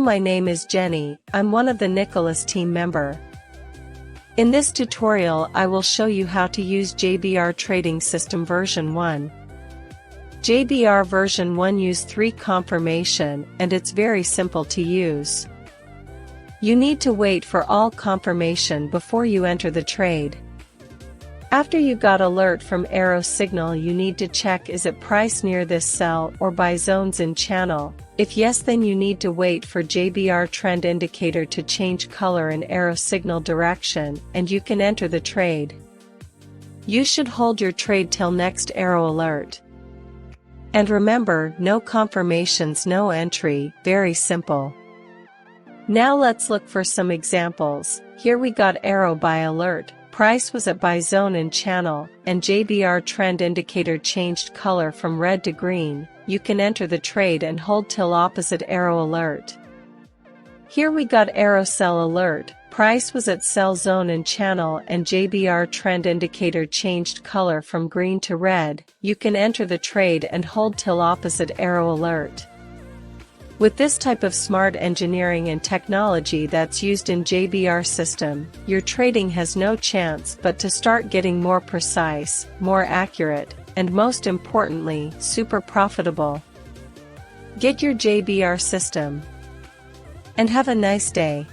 My name is Jenny, I'm one of the Nicholas team member. In this tutorial I will show you how to use JBR Trading System version 1. JBR version 1 use 3 confirmation and it's very simple to use. You need to wait for all confirmation before you enter the trade. After you got alert from arrow signal, you need to check is it price near this sell or buy zones in channel. If yes, then you need to wait for JBR trend indicator to change color and arrow signal direction, and you can enter the trade. You should hold your trade till next arrow alert. And remember, no confirmations, no entry, very simple. Now let's look for some examples. Here we got arrow buy alert. Price was at buy zone in channel, and JBR trend indicator changed color from red to green. You can enter the trade and hold till opposite arrow alert. Here we got arrow sell alert. Price was at sell zone in channel and JBR trend indicator changed color from green to red. You can enter the trade and hold till opposite arrow alert. With this type of smart engineering and technology that's used in JBR system, your trading has no chance but to start getting more precise, more accurate, and most importantly, super profitable. Get your JBR system. And have a nice day.